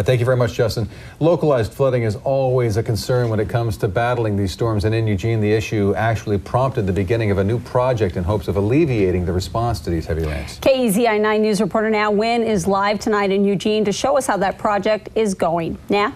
right, thank you very much, Justin. Localized flooding is always a concern when it comes to battling these storms, and in Eugene, the issue actually prompted the beginning of a new project in hopes of alleviating the response to these heavy rains. KEZI 9 News reporter Na Nguyen is live tonight in Eugene to show us how that project is going. Na?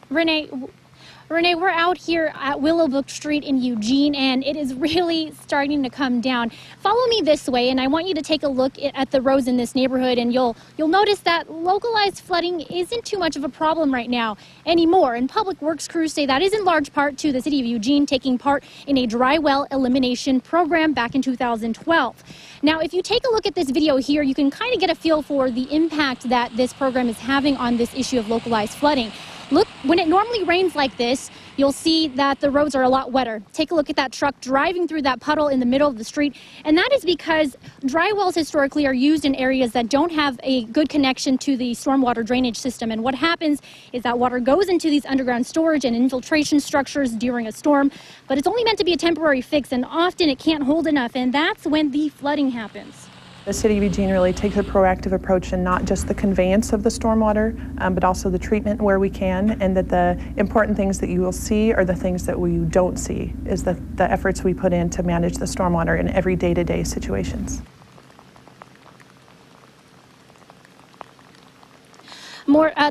Renee, we're out here at Willowbrook Street in Eugene, and it is really starting to come down. Follow me this way, and I want you to take a look at the roads in this neighborhood, and you'll notice that localized flooding isn't too much of a problem right now anymore. And public works crews say that is in large part to the city of Eugene taking part in a dry well elimination program back in 2012. Now, if you take a look at this video here, you can kind of get a feel for the impact that this program is having on this issue of localized flooding. Look, when it normally rains like this, you'll see that the roads are a lot wetter. Take a look at that truck driving through that puddle in the middle of the street. And that is because dry wells historically are used in areas that don't have a good connection to the stormwater drainage system. And what happens is that water goes into these underground storage and infiltration structures during a storm. But it's only meant to be a temporary fix, and often it can't hold enough. And that's when the flooding happens. The City of Eugene really takes a proactive approach in not just the conveyance of the stormwater, but also the treatment where we can, and that the important things that you will see are the things that we don't see, is the efforts we put in to manage the stormwater in every day-to-day situations.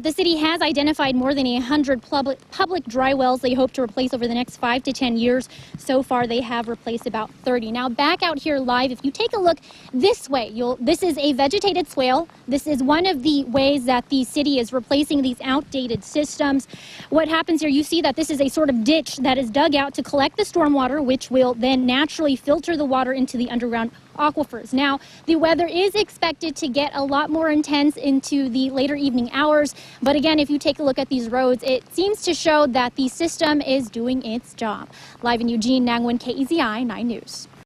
The city has identified more than 100 public dry wells they hope to replace over the next 5 to 10 years. So far, they have replaced about 30. Now, back out here live, if you take a look this way, this is a vegetated swale. This is one of the ways that the city is replacing these outdated systems. What happens here, you see that this is a sort of ditch that is dug out to collect the stormwater, which will then naturally filter the water into the underground aquifers. Now, the weather is expected to get a lot more intense into the later evening hours. But again, if you take a look at these roads, it seems to show that the system is doing its job. Live in Eugene, Na Nguyen, KEZI 9 News.